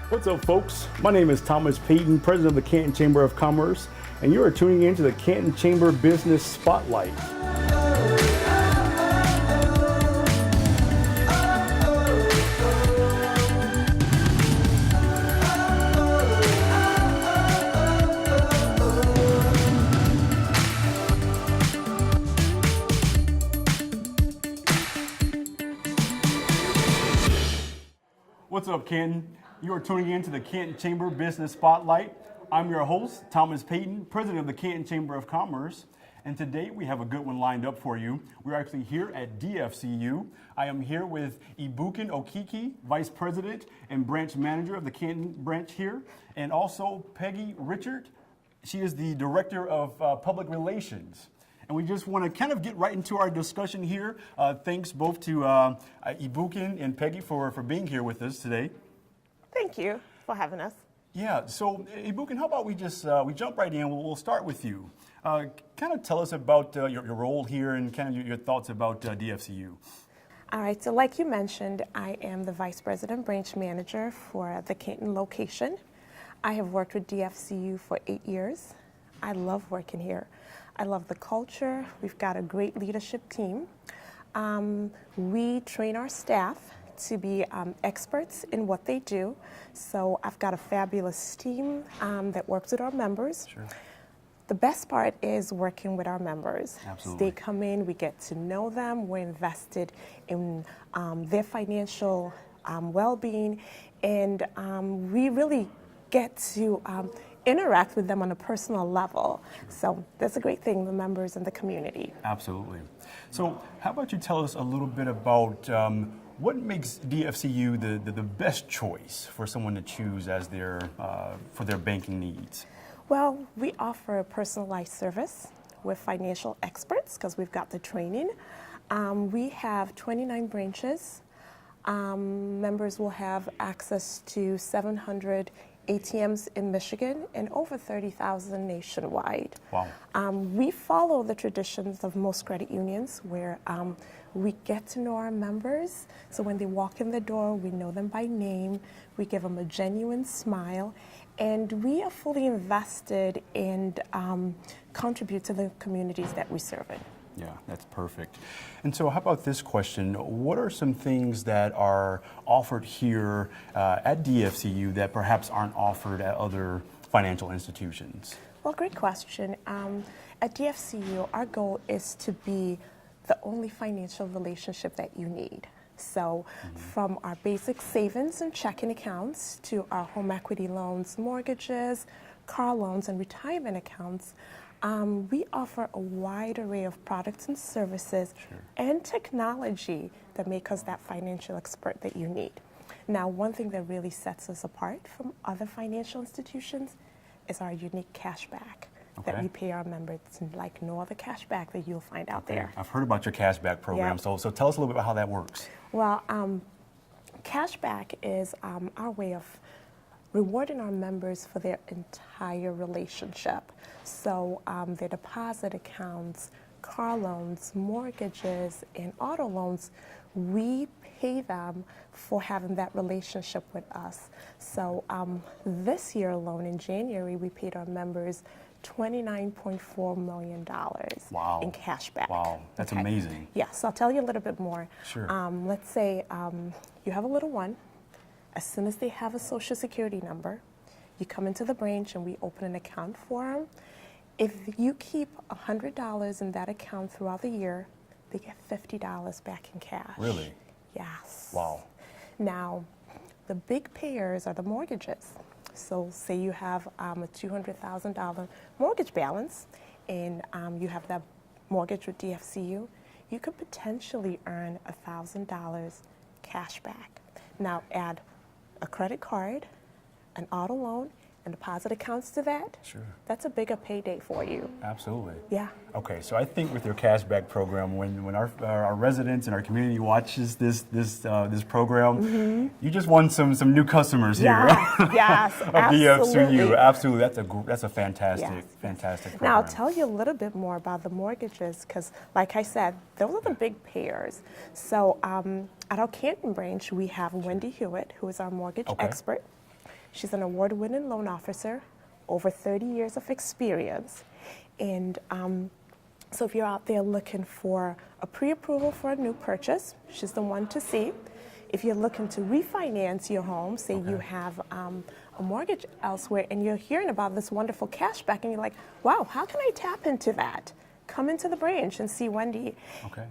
What's up, folks? My name is Thomas Payton, president of the Canton Chamber of Commerce, and you are tuning in to the Canton Chamber Business Spotlight. What's up, Canton? You are tuning in to the Canton Chamber Business Spotlight. I'm your host, Thomas Payton, president of the Canton Chamber of Commerce. And today we have a good one lined up for you. We're actually here at DFCU. I am here with Ibukin Okiki, vice president and branch manager of the Canton branch here, and also Peggy Richard. She is the director of public relations. And we just want to kind of get right into our discussion here. Thanks both to Ibukin and Peggy for being here with us today. Thank you for having us. Yeah, so Ibukin, how about we just we jump right in? We'll start with you. Kind of tell us about your role here and kind of your thoughts about DFCU. All right, so like you mentioned, I am the vice president branch manager for the Canton location. I have worked with DFCU for 8 years. I love working here. I love the culture. We've got a great leadership team. We train our staff to be experts in what they do. So I've got a fabulous team that works with our members. Sure. The best part is working with our members. Absolutely. They come in, we get to know them, we're invested in their financial well-being, and we really get to interact with them on a personal level. So that's a great thing, the members and the community. Absolutely. So how about you tell us a little bit about what makes DFCU the best choice for someone to choose as their for their banking needs? Well, we offer a personalized service with financial experts because we've got the training. We have 29 branches. Members will have access to 700 ATMs in Michigan and over 30,000 nationwide. Wow. We follow the traditions of most credit unions where we get to know our members. So when they walk in the door, we know them by name. We give them a genuine smile. And we are fully invested and contribute to the communities that we serve in. Yeah, that's perfect. And so how about this question? What are some things that are offered here at DFCU that perhaps aren't offered at other financial institutions? Well, great question. At DFCU, our goal is to be the only financial relationship that you need. So from our basic savings and checking accounts to our home equity loans, mortgages, car loans, and retirement accounts, we offer a wide array of products and services and technology that make us that financial expert that you need. Now, one thing that really sets us apart from other financial institutions is our unique cashback that we pay our members, like no other cashback that you'll find out there. I've heard about your cashback program, so tell us a little bit about how that works. Well, cashback is our way of rewarding our members for their entire relationship. So their deposit accounts, car loans, mortgages, and auto loans, we pay them for having that relationship with us. So this year alone, in January, we paid our members $29.4 million in cashback. Wow, that's amazing. Yes, I'll tell you a little bit more. Sure. Let's say you have a little one. As soon as they have a social security number, you come into the branch and we open an account for them. If you keep $100 in that account throughout the year, they get $50 back in cash. Really? Yes. Wow. Now, the big payers are the mortgages. So say you have a $200,000 mortgage balance and you have that mortgage with DFCU, you could potentially earn $1,000 cash back. Now add a credit card, an auto loan, and deposit accounts to that. Sure. That's a bigger payday for you. Absolutely. Yeah. Okay, so I think with your cashback program, when our residents and our community watches this program, you just won some new customers here. Yes, of absolutely. DFCU. Absolutely, that's a fantastic program. Now I'll tell you a little bit more about the mortgages because, like I said, those are the big payers. So at our Canton branch, we have Wendy Hewitt, who is our mortgage expert. She's an award-winning loan officer, over 30 years of experience. And so if you're out there looking for a pre-approval for a new purchase, she's the one to see. If you're looking to refinance your home, say you have a mortgage elsewhere and you're hearing about this wonderful cashback and you're like, wow, how can I tap into that? Come into the branch and see Wendy. Okay.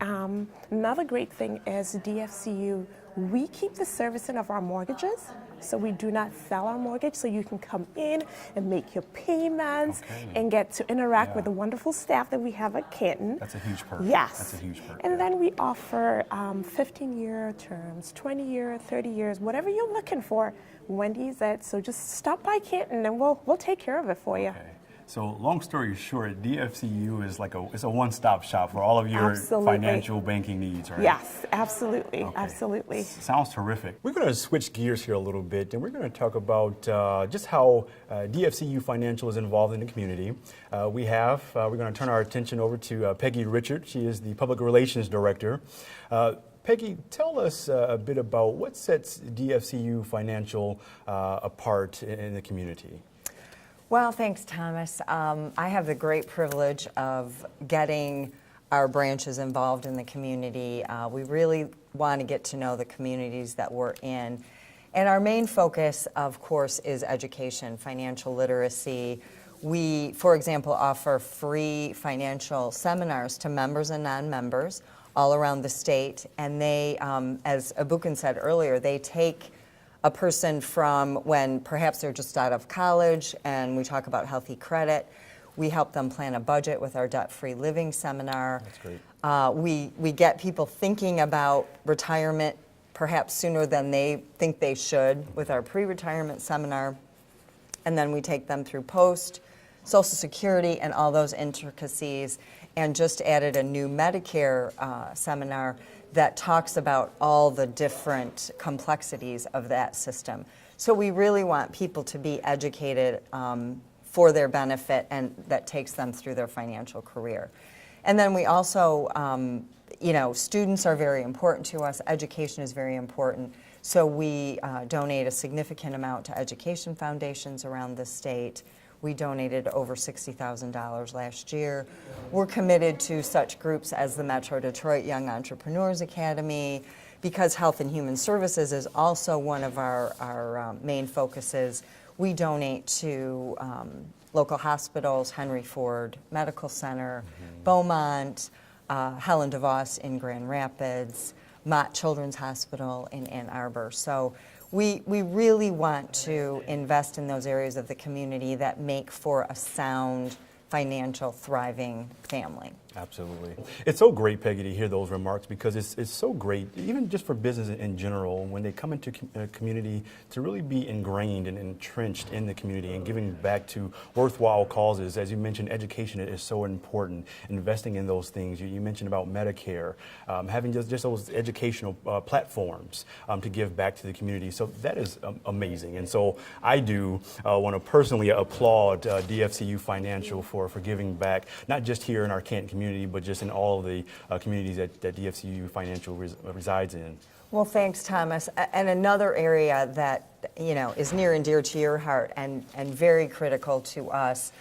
Another great thing is DFCU, we keep the servicing of our mortgages, so we do not sell our mortgage, so you can come in and make your payments and get to interact with the wonderful staff that we have at Canton. That's a huge perk. Yes. That's a huge perk. And then we offer 15-year terms, 20-year, 30 years, whatever you're looking for, Wendy's at. So just stop by Canton and we'll take care of it for you. Okay. So long story short, DFCU is like it's a one-stop shop for all of your financial banking needs, right? Yes, absolutely, absolutely. Sounds terrific. We're going to switch gears here a little bit, and we're going to talk about just how DFCU Financial is involved in the community. We're going to turn our attention over to Peggy Richard. She is the Public Relations Director. Peggy, tell us a bit about what sets DFCU Financial apart in the community. Well, thanks, Thomas. I have the great privilege of getting our branches involved in the community. We really want to get to know the communities that we're in. And our main focus, of course, is education, financial literacy. We, for example, offer free financial seminars to members and non-members all around the state. And they, as Abukin said earlier, they take a person from when perhaps they're just out of college, and we talk about healthy credit. We help them plan a budget with our debt-free living seminar. That's great. We get people thinking about retirement perhaps sooner than they think they should with our pre-retirement seminar. And then we take them through post, Social Security, and all those intricacies, and just added a new Medicare seminar that talks about all the different complexities of that system. So we really want people to be educated for their benefit, and that takes them through their financial career. And then we also, students are very important to us. Education is very important. So we donate a significant amount to education foundations around the state. We donated over $60,000 last year. We're committed to such groups as the Metro Detroit Young Entrepreneurs Academy, because Health and Human Services is also one of our main focuses. We donate to local hospitals, Henry Ford Medical Center, Beaumont, Helen DeVos in Grand Rapids, Mott Children's Hospital in Ann Arbor. So we really want to invest in those areas of the community that make for a sound, financial, thriving family. Absolutely. It's so great, Peggy, to hear those remarks, because it's so great, even just for business in general, when they come into a community, to really be ingrained and entrenched in the community and giving back to worthwhile causes. As you mentioned, education is so important, investing in those things. You mentioned about Medicare, having just those educational platforms to give back to the community. So that is amazing. And so I do want to personally applaud DFCU Financial for giving back, not just here in our Canton community, but just in all of the communities that DFCU Financial resides in. Well, thanks, Thomas. And another area that is near and dear to your heart and very critical to us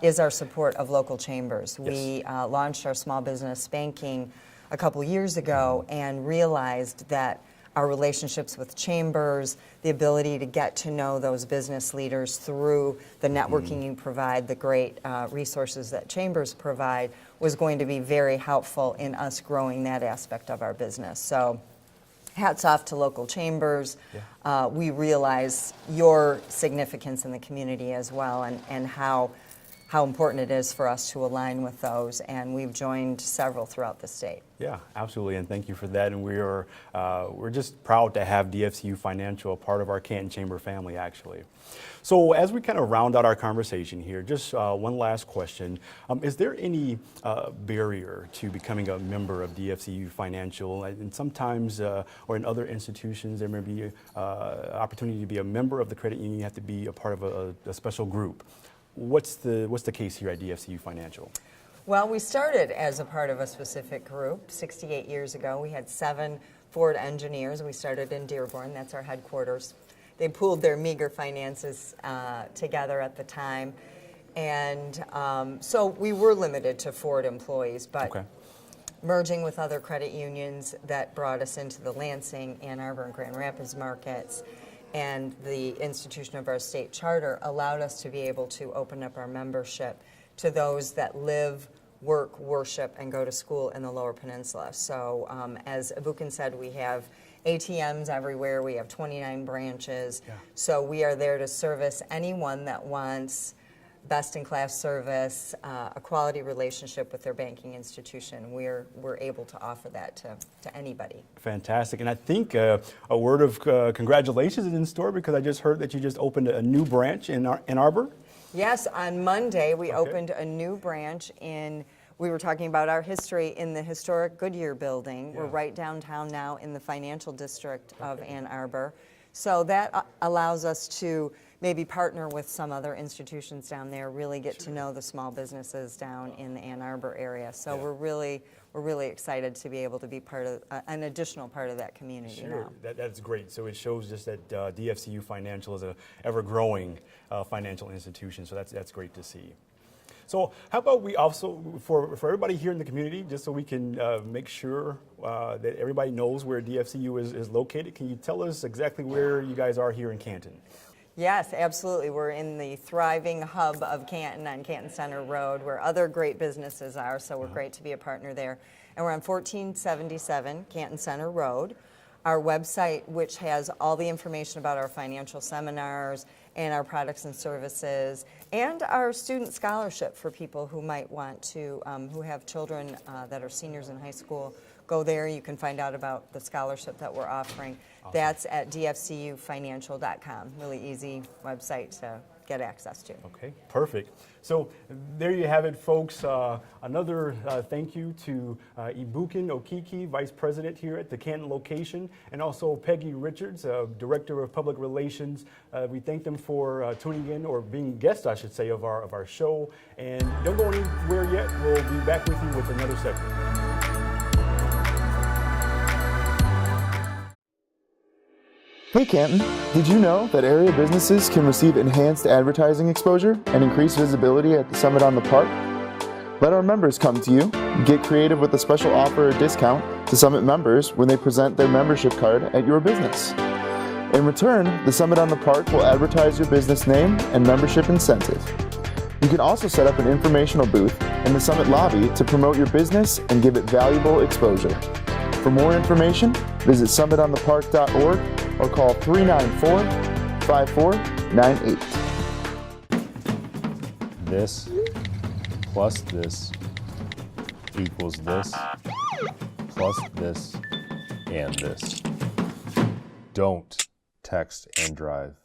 is our support of local chambers. Yes. We launched our small business banking a couple years ago and realized that our relationships with chambers, the ability to get to know those business leaders through the networking you provide, the great resources that chambers provide, was going to be very helpful in us growing that aspect of our business. So hats off to local chambers. Yeah. We realize your significance in the community as well, and how important it is for us to align with those, and we've joined several throughout the state. Yeah, absolutely, and thank you for that. And we're just proud to have DFCU Financial a part of our Canton Chamber family, actually. So as we kind of round out our conversation here, just one last question. Is there any barrier to becoming a member of DFCU Financial? And sometimes, or in other institutions, there may be opportunity to be a member of the credit union. You have to be a part of a special group. What's the case here at DFCU Financial? Well, we started as a part of a specific group 68 years ago. We had 7 Ford engineers. We started in Dearborn. That's our headquarters. they pooled their meager finances together at the time. And so we were limited to Ford employees, but Okay. merging with other credit unions that brought us into the Lansing, Ann Arbor, and Grand Rapids markets, and the institution of our state charter allowed us to be able to open up our membership to those that live, work, worship, and go to school in the Lower Peninsula. So as Abukin said, we have ATMs everywhere. We have 29 branches. Yeah. So we are there to service anyone that wants best-in-class service, a quality relationship with their banking institution. We're able to offer that to anybody. Fantastic. And I think a word of congratulations is in store, because I just heard that you just opened a new branch in Ann Arbor. Yes, on Monday we Okay. opened a new branch we were talking about our history in the historic Goodyear building. Yeah. We're right downtown now in the financial district of Ann Arbor. So that allows us to maybe partner with some other institutions down there, really get to know the small businesses down in the Ann Arbor area. So Yeah. we're really excited to be able to be part of an additional part of that community now. That's great. So it shows just that DFCU Financial is a ever-growing financial institution. So that's great to see. So how about we also, for everybody here in the community, just so we can make sure that everybody knows where DFCU is located, can you tell us exactly where you guys are here in Canton? Yes, absolutely. We're in the thriving hub of Canton on Canton Center Road, where other great businesses are, so we're great to be a partner there. And we're on 1477 Canton Center Road. Our website, which has all the information about our financial seminars and our products and services, and our student scholarship for people who might want to, who have children that are seniors in high school. Go there, you can find out about the scholarship that we're offering. Awesome. That's at dfcufinancial.com. Really easy website to get access to. Okay, perfect. So there you have it, folks. Another thank you to Ibukin Okiki, Vice President here at the Canton location, and also Peggy Richards, Director of Public Relations. We thank them for tuning in, or being guests, I should say, of our show. And don't go anywhere yet. We'll be back with you with another segment. Hey Canton, did you know that area businesses can receive enhanced advertising exposure and increase visibility at the Summit on the Park? Let our members come to you. Get creative with a special offer or discount to Summit members when they present their membership card at your business. In return, the Summit on the Park will advertise your business name and membership incentive. You can also set up an informational booth in the Summit lobby to promote your business and give it valuable exposure. For more information, visit summitonthepark.org or call 394-5498. This plus this equals this plus this and this. Don't text and drive.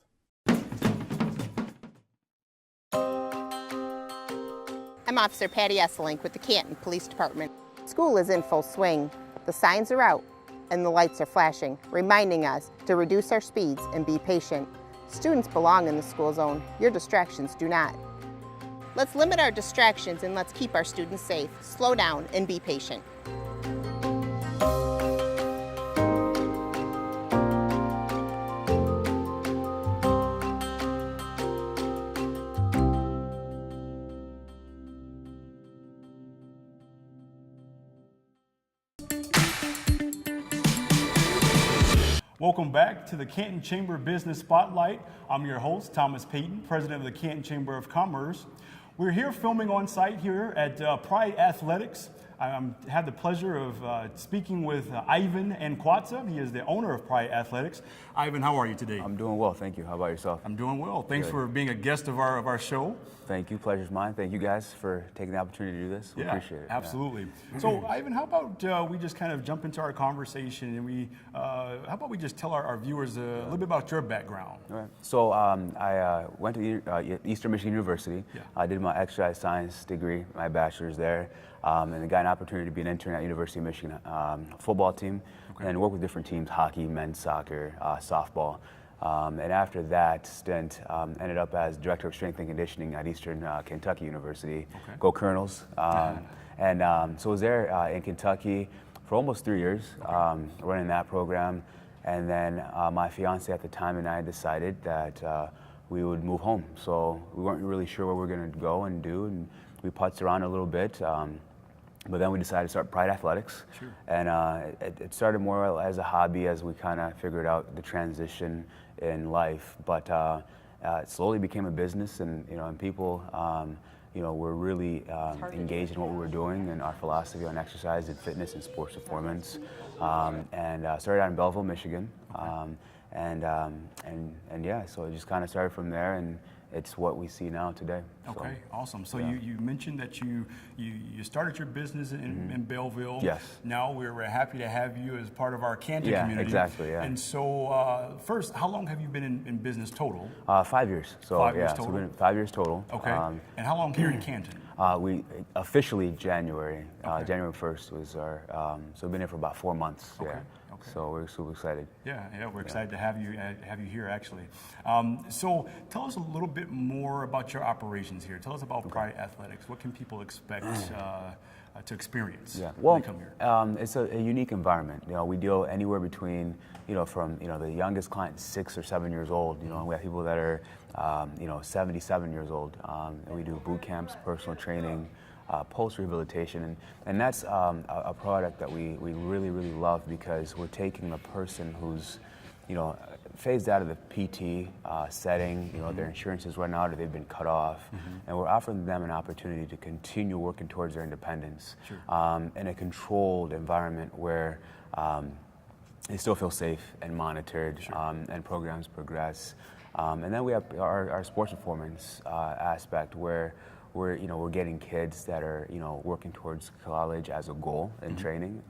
I'm Officer Patty Esselink with the Canton Police Department. School is in full swing. The signs are out and the lights are flashing, reminding us to reduce our speeds and be patient. Students belong in the school zone. Your distractions do not. Let's limit our distractions and let's keep our students safe. Slow down and be patient. Welcome back to the Canton Chamber Business Spotlight. I'm your host, Thomas Payton, President of the Canton Chamber of Commerce. We're here filming on site here at Pride Athletics. I had the pleasure of speaking with Ivan Nkwatsa. He is the owner of Pride Athletics. Ivan, how are you today? I'm doing well, thank you. How about yourself? I'm doing well. Thanks Good. for being a guest of our show. Thank you. Pleasure's mine. Thank you guys for taking the opportunity to do this. We appreciate it. Absolutely. Yeah. So, Ivan, how about we just kind of jump into our conversation and how about we just tell our viewers a little bit about your background? All right. So I went to Eastern Michigan University. Yeah. I did my exercise science degree, my bachelor's there, and I got an opportunity to be an intern at University of Michigan football team, and work with different teams: hockey, men's soccer, softball. And after that stint, ended up as Director of Strength and Conditioning at Eastern Kentucky University. Okay. Go Colonels. So I was there in Kentucky for almost 3 years, running that program. And then my fiance at the time and I decided that we would move home. So we weren't really sure where we were going to go and do, and we putzed around a little bit. But then we decided to start Pride Athletics. Sure. And it started more as a hobby as we kind of figured out the transition in life. But it slowly became a business, and and people were really engaged in what we were doing and our philosophy on exercise and fitness and sports performance. And started out in Belleville, Michigan. And yeah, so it just kind of started from there, and it's what we see now today. Okay, awesome. So yeah. you mentioned that you started your business in Belleville. Yes. Now we're happy to have you as part of our Canton community. Exactly, yeah. And so first, how long have you been in business total? 5 years. So 5 years yeah, total? so we've been 5 years total. Okay. And how long here in Canton? We officially January. January 1st was our. So we've been here for about 4 months. Okay. Yeah. Okay. So we're super excited. Yeah, we're excited to have you here actually. So tell us a little bit more about your operations here. Tell us about Pride Athletics. What can people expect to experience when they come here? It's a unique environment. We deal anywhere between from the youngest client 6 or 7 years old. And we have people that are 77 years old. And we do boot camps, personal training, post-rehabilitation, and that's a product that we really, really love, because we're taking a person who's phased out of the PT setting, their insurance is run out or they've been cut off, and we're offering them an opportunity to continue working towards their independence. Sure. In a controlled environment where they still feel safe and monitored. Sure. And programs progress. And then we have our sports performance aspect, where we're getting kids that are working towards college as a goal in training.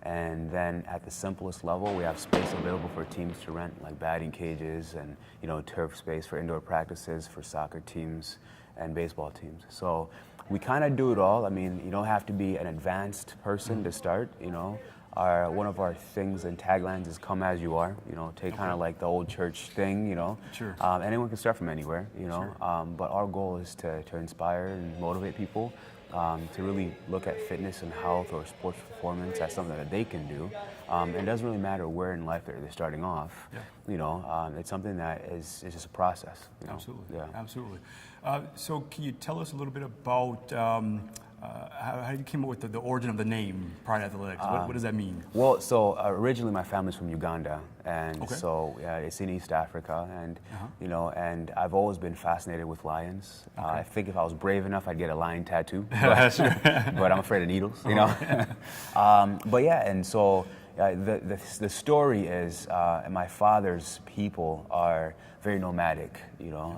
And then at the simplest level, we have space available for teams to rent, like batting cages and turf space for indoor practices for soccer teams and baseball teams. So we kind of do it all. I mean, you don't have to be an advanced person to start. One of our things and taglines is "Come as you are." Take kind of like the old church thing. Sure. Anyone can start from anywhere. Sure. But our goal is to inspire and motivate people to really look at fitness and health or sports performance as something that they can do. It doesn't really matter where in life they're starting off. Yeah. It's something that is just a process. Absolutely. Yeah. Absolutely. So can you tell us a little bit about how you came up with the origin of the name Pride Athletics? What does that mean? Well, so originally my family's from Uganda, and Okay. so it's in East Africa, and and I've always been fascinated with lions. I think if I was brave enough, I'd get a lion tattoo, but I'm afraid of needles, But yeah, and so the story is my father's people are very nomadic,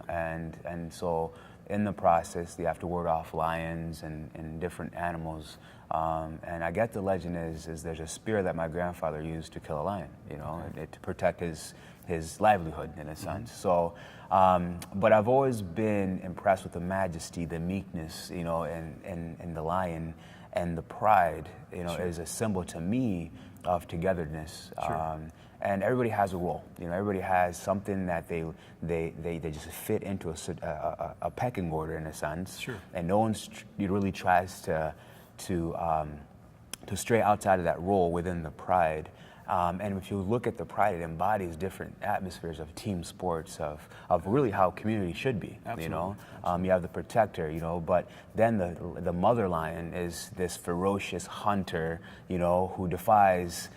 and so in the process, they have to ward off lions and different animals. And I get the legend is there's a spear that my grandfather used to kill a lion, to protect his livelihood in a sense. So, but I've always been impressed with the majesty, the meekness, in the lion, and the pride, is a symbol to me of togetherness. Sure. And everybody has a role. Everybody has something that they just fit into a pecking order in a sense. Sure. And no one really tries to stray outside of that role within the pride. And if you look at the pride, it embodies different atmospheres of team sports, of really how community should be. Absolutely. You have the protector, but then the mother lion is this ferocious hunter, who defies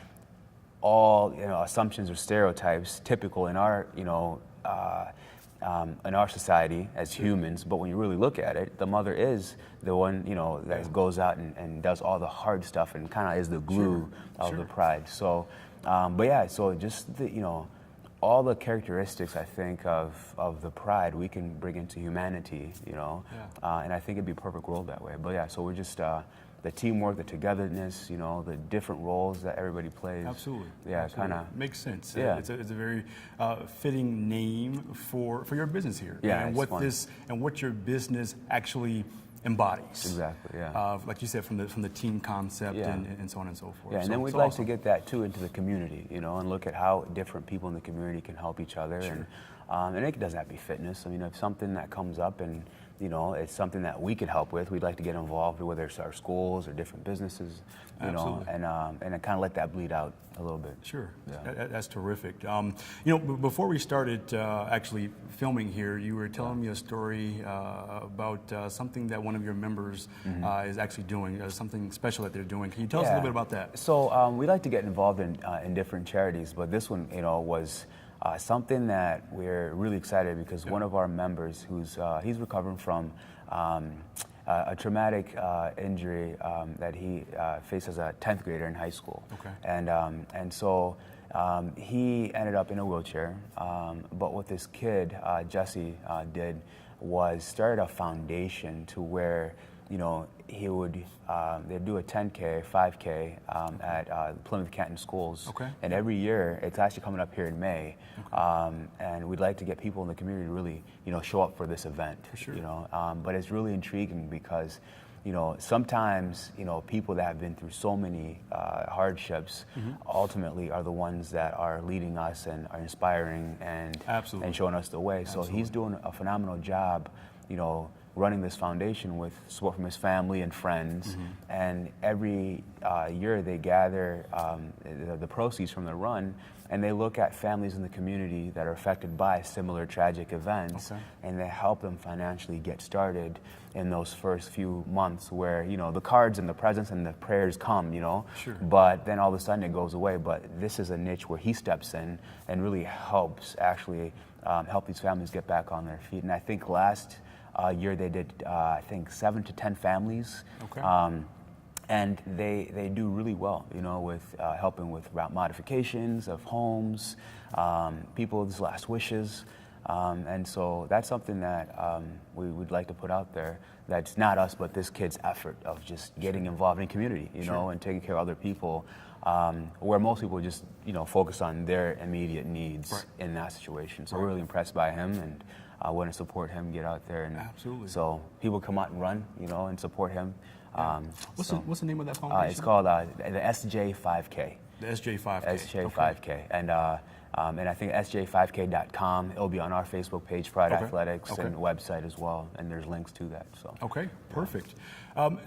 all assumptions or stereotypes typical in our in our society as humans. But when you really look at it, the mother is the one that goes out and does all the hard stuff and kind of is the glue of the pride. So, but yeah, so just all the characteristics I think of the pride we can bring into humanity, and I think it'd be a perfect world that way. But yeah, so we're just the teamwork, the togetherness, the different roles that everybody plays. Absolutely. Yeah, Absolutely. kind of makes sense. Yeah. It's a very fitting name for your business here. Yeah, and what your business actually embodies. Exactly. Yeah. Like you said, from the team concept and so on and so forth. Yeah, and then we'd like to get that too into the community, and look at how different people in the community can help each other. Sure. And it doesn't have to be fitness. I mean, if something that comes up and it's something that we could help with, we'd like to get involved, whether it's our schools or different businesses, Absolutely. and kind of let that bleed out a little bit. Sure, Yeah. that's terrific. Before we started actually filming here, you were telling me a story about something that one of your members is actually doing, something special that they're doing. Can you tell us a little bit about that? So we like to get involved in different charities, but this one, was something that we're really excited because one of our members, he's recovering from a traumatic injury that he faced as a 10th grader in high school. Okay. And so he ended up in a wheelchair. But what this kid, Jesse, did was started a foundation to where he would they'd do a 10K, 5K at Plymouth Canton schools. Okay. And every year, it's actually coming up here in May. Okay. And we'd like to get people in the community to really, show up for this event. For sure. But it's really intriguing because, sometimes, people that have been through so many hardships ultimately are the ones that are leading us and are inspiring and showing us the way. So he's doing a phenomenal job, running this foundation with support from his family and friends. And every year they gather the proceeds from the run and they look at families in the community that are affected by similar tragic events, and they help them financially get started in those first few months where, the cards and the presents and the prayers come, Sure. But then all of a sudden it goes away. But this is a niche where he steps in and really helps actually help these families get back on their feet. And I think last year they did, 7 to 10 families. Okay. And they do really well, with helping with route modifications of homes, people's last wishes. And so that's something that we would like to put out there. That's not us, but this kid's effort of just getting involved in community, and taking care of other people, where most people just, focus on their immediate needs in that situation. So we're really impressed by him, and I want to support him, get out there. And Absolutely. So people come out and run, and support him. What's the name of that foundation? It's called the SJ5K. The SJ5K. SJ5K. And I think sj5k.com. It'll be on our Facebook page, Pride Athletics, and website as well. And there's links to that. So. Okay, perfect.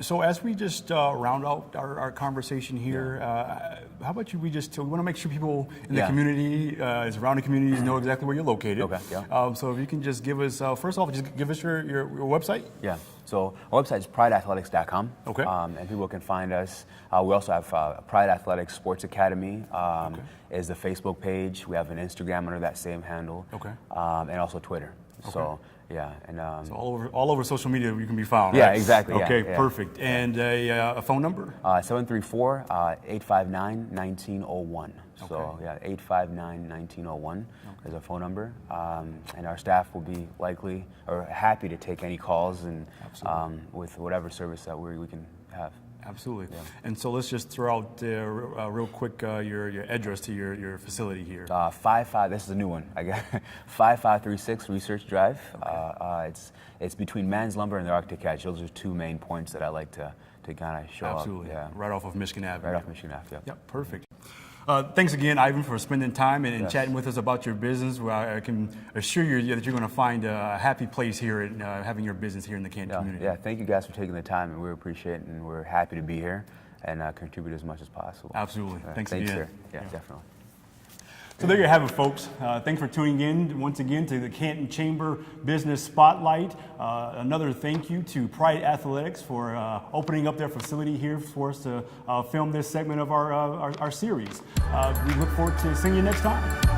So as we just round out our conversation here, how about we want to make sure people in the community, surrounding communities, know exactly where you're located. Okay, yeah. So if you can just give us, first off, just give us your website. Yeah. So our website is prideathletics.com. Okay. And people can find us. We also have Pride Athletics Sports Academy is the Facebook page. We have an Instagram under that same handle. Okay. And also Twitter. Okay. So yeah, and so all over social media you can be found. Yeah, right? exactly. Okay, yeah. perfect. And a phone number? 734-859-1901. So yeah, 859-1901 is our phone number, and our staff will be happy to take any calls and with whatever service that we can have. Absolutely. Yeah. And so let's just throw out real quick your address to your facility here. 55. This is a new one. I got 5536 Research Drive. It's between Man's Lumber and the Arctic Edge. Those are two main points that I like to kind of show Absolutely. up. Yeah. Right off of Michigan Avenue. Right off Michigan Avenue. Yep. Perfect. Thanks again, Ivan, for spending time and chatting with us about your business. Well, I can assure you that you're going to find a happy place here and having your business here in the Canton community. Yeah, thank you guys for taking the time, and we appreciate it, and we're happy to be here and contribute as much as possible. Absolutely. Thanks again. again. Yeah, definitely. So there you have it, folks. Thanks for tuning in once again to the Canton Chamber Business Spotlight. Another thank you to Pride Athletics for opening up their facility here for us to film this segment of our series. We look forward to seeing you next time.